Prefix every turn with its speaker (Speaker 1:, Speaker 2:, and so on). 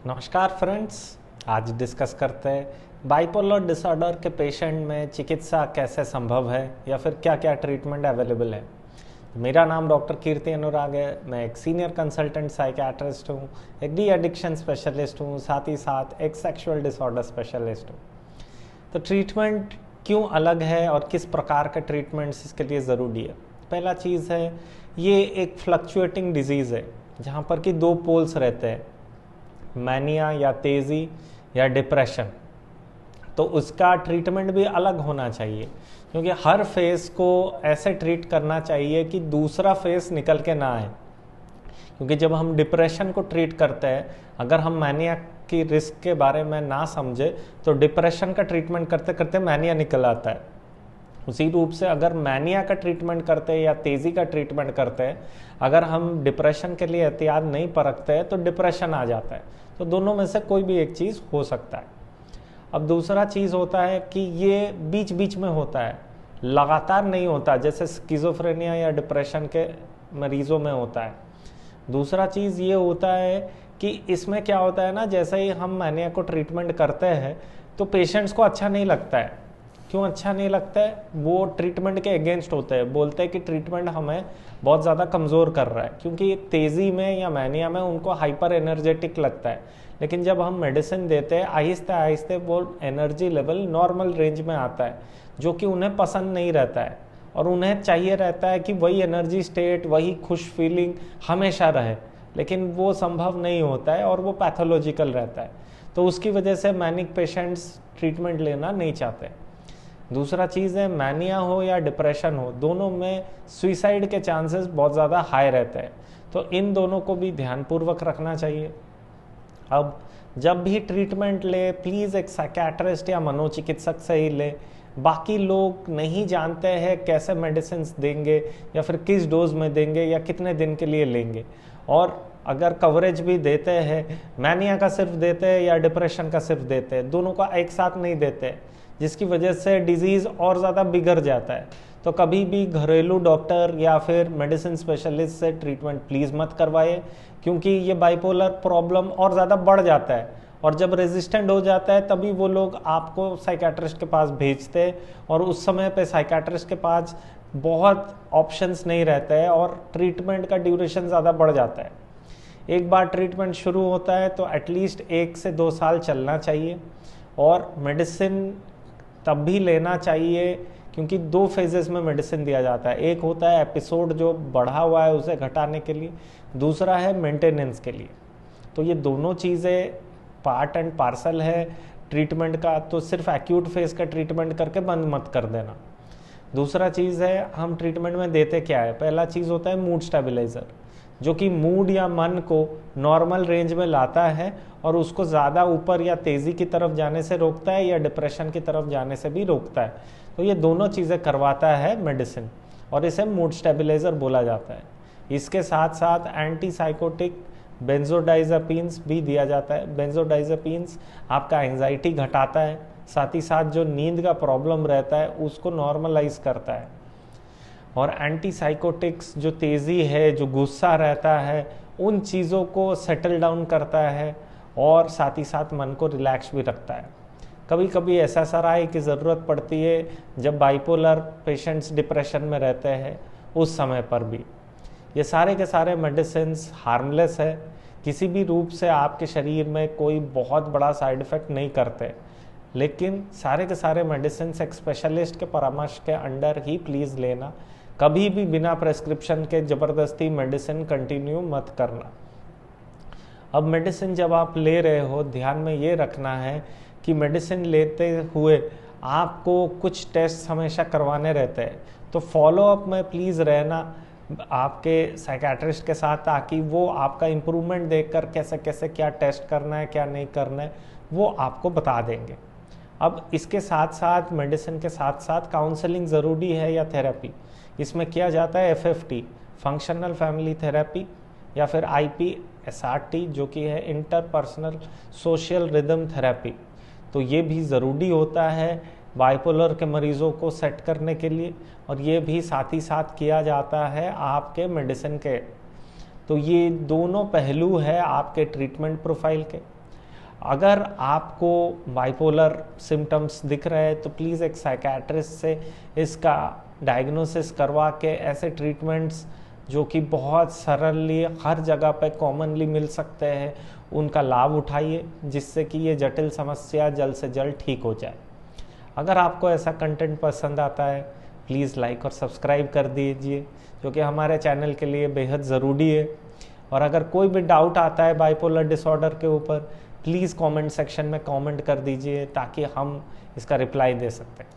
Speaker 1: नमस्कार फ्रेंड्स। आज डिस्कस करते हैं बाइपोलर डिसऑर्डर के पेशेंट में चिकित्सा कैसे संभव है या फिर क्या क्या ट्रीटमेंट अवेलेबल है। मेरा नाम डॉक्टर कीर्ति अनुराग है। मैं एक सीनियर कंसल्टेंट साइकियाट्रिस्ट हूँ, एक डी एडिक्शन स्पेशलिस्ट हूँ, साथ ही साथ एक सेक्सुअल डिसऑर्डर स्पेशलिस्ट हूँ। तो ट्रीटमेंट क्यों अलग है और किस प्रकार के ट्रीटमेंट्स इसके लिए ज़रूरी है। पहला चीज़ है, ये एक फ्लक्चुएटिंग डिजीज़ है जहाँ पर कि दो पोल्स रहते हैं, मैनिया या तेज़ी या डिप्रेशन। तो उसका ट्रीटमेंट भी अलग होना चाहिए, क्योंकि हर फेस को ऐसे ट्रीट करना चाहिए कि दूसरा फेस निकल के ना आए। क्योंकि जब हम डिप्रेशन को ट्रीट करते हैं, अगर हम मैनिया की रिस्क के बारे में ना समझे तो डिप्रेशन का ट्रीटमेंट करते करते मैनिया निकल आता है। उसी रूप से अगर मैनिया का ट्रीटमेंट करते हैं या तेज़ी का ट्रीटमेंट करते हैं, अगर हम डिप्रेशन के लिए एहतियात नहीं बरतते हैं तो डिप्रेशन आ जाता है। तो दोनों में से कोई भी एक चीज़ हो सकता है। अब दूसरा चीज़ होता है कि ये बीच बीच में होता है, लगातार नहीं होता, जैसे स्किज़ोफ्रेनिया या डिप्रेशन के मरीजों में होता है। दूसरा चीज़ ये होता है कि इसमें क्या होता है ना, जैसे ही हम मैनिया को ट्रीटमेंट करते हैं तो पेशेंट्स को अच्छा नहीं लगता है। क्यों अच्छा नहीं लगता है? वो ट्रीटमेंट के अगेंस्ट होते हैं, बोलते हैं कि ट्रीटमेंट हमें बहुत ज़्यादा कमज़ोर कर रहा है, क्योंकि तेज़ी में या मैनिया में उनको हाइपर एनर्जेटिक लगता है। लेकिन जब हम मेडिसिन देते हैं, आहिस्ते आहिस्ते वो एनर्जी लेवल नॉर्मल रेंज में आता है, जो कि उन्हें पसंद नहीं रहता है। और उन्हें चाहिए रहता है कि वही एनर्जी स्टेट, वही खुश फीलिंग हमेशा रहे, लेकिन वो संभव नहीं होता है और वो पैथोलॉजिकल रहता है। तो उसकी वजह से मैनिक पेशेंट्स ट्रीटमेंट लेना नहीं चाहते। दूसरा चीज़ है, मैनिया हो या डिप्रेशन हो, दोनों में सुइसाइड के चांसेस बहुत ज़्यादा हाई रहते हैं। तो इन दोनों को भी ध्यानपूर्वक रखना चाहिए। अब जब भी ट्रीटमेंट ले, प्लीज़ एक साइकियाट्रिस्ट या मनोचिकित्सक से ही ले। बाकी लोग नहीं जानते हैं कैसे मेडिसिन देंगे या फिर किस डोज में देंगे या कितने दिन के लिए लेंगे। और अगर कवरेज भी देते हैं, मैनिया का सिर्फ देते हैं या डिप्रेशन का सिर्फ देते हैं, दोनों का एक साथ नहीं देते, जिसकी वजह से डिजीज़ और ज़्यादा बिगड़ जाता है। तो कभी भी घरेलू डॉक्टर या फिर मेडिसिन स्पेशलिस्ट से ट्रीटमेंट प्लीज़ मत करवाइए, क्योंकि ये बाइपोलर प्रॉब्लम और ज़्यादा बढ़ जाता है। और जब रेजिस्टेंट हो जाता है तभी वो लोग आपको साइकियाट्रिस्ट के पास भेजते हैं, और उस समय पे साइकियाट्रिस्ट के पास बहुत ऑप्शंस नहीं रहते हैं और ट्रीटमेंट का ड्यूरेशन ज़्यादा बढ़ जाता है। एक बार ट्रीटमेंट शुरू होता है तो एटलीस्ट 1 से 2 साल चलना चाहिए। और मेडिसिन तब भी लेना चाहिए, क्योंकि 2 फेजेस में मेडिसिन दिया जाता है। एक होता है एपिसोड जो बढ़ा हुआ है उसे घटाने के लिए, दूसरा है मेंटेनेंस के लिए। तो ये दोनों चीज़ें पार्ट एंड पार्सल है ट्रीटमेंट का। तो सिर्फ एक्यूट फेज का ट्रीटमेंट करके बंद मत कर देना। दूसरा चीज़ है, हम ट्रीटमेंट में देते क्या है। पहला चीज़ होता है मूड स्टेबलाइज़र, जो कि मूड या मन को नॉर्मल रेंज में लाता है और उसको ज़्यादा ऊपर या तेज़ी की तरफ जाने से रोकता है या डिप्रेशन की तरफ जाने से भी रोकता है। तो ये दोनों चीज़ें करवाता है मेडिसिन, और इसे मूड स्टेबलाइज़र बोला जाता है। इसके साथ साथ एंटीसाइकोटिक बेंजोडाइज़ेपिन्स भी दिया जाता है। बेंजोडाइज़ेपिन्स आपका एंजाइटी घटाता है, साथ ही साथ जो नींद का प्रॉब्लम रहता है उसको नॉर्मलाइज करता है। और एंटीसाइकोटिक्स जो तेज़ी है, जो गुस्सा रहता है, उन चीज़ों को सेटल डाउन करता है और साथ ही साथ मन को रिलैक्स भी रखता है। कभी कभी एसएसआरआई की ज़रूरत पड़ती है जब बाइपोलर पेशेंट्स डिप्रेशन में रहते हैं, उस समय पर भी। ये सारे के सारे मेडिसिन्स हार्मलेस है, किसी भी रूप से आपके शरीर में कोई बहुत बड़ा साइड इफ़ेक्ट नहीं करते। लेकिन सारे के सारे मेडिसिन्स एक स्पेशलिस्ट के परामर्श के अंडर ही प्लीज़ लेना। कभी भी बिना प्रेस्क्रिप्शन के ज़बरदस्ती मेडिसिन कंटिन्यू मत करना। अब मेडिसिन जब आप ले रहे हो, ध्यान में ये रखना है कि मेडिसिन लेते हुए आपको कुछ टेस्ट हमेशा करवाने रहते हैं। तो फॉलोअप में प्लीज़ रहना आपके साइकियाट्रिस्ट के साथ, ताकि वो आपका इम्प्रूवमेंट देखकर कैसे कैसे क्या टेस्ट करना है, क्या नहीं करना है, वो आपको बता देंगे। अब इसके साथ साथ, मेडिसिन के साथ साथ काउंसलिंग ज़रूरी है या थेरेपी। इसमें किया जाता है FFT, फंक्शनल फैमिली थेरेपी, या फिर IPSRT, जो कि है इंटरपर्सनल सोशल रिदम थेरेपी। तो ये भी ज़रूरी होता है बाइपोलर के मरीज़ों को सेट करने के लिए, और ये भी साथ ही साथ किया जाता है आपके मेडिसिन के। तो ये दोनों पहलू है आपके ट्रीटमेंट प्रोफाइल के। अगर आपको बाइपोलर सिम्टम्स दिख रहे हैं तो प्लीज़ एक साइकेट्रिस्ट से इसका डायग्नोसिस करवा के ऐसे ट्रीटमेंट्स जो कि बहुत सरली हर जगह पे कॉमनली मिल सकते हैं उनका लाभ उठाइए, जिससे कि ये जटिल समस्या जल्द से जल्द ठीक हो जाए। अगर आपको ऐसा कंटेंट पसंद आता है प्लीज़ लाइक और सब्सक्राइब कर दीजिए, जो कि हमारे चैनल के लिए बेहद ज़रूरी है। और अगर कोई भी डाउट आता है बाइपोलर डिसऑर्डर के ऊपर प्लीज़ कमेंट सेक्शन में कमेंट कर दीजिए ताकि हम इसका रिप्लाई दे सकते हैं।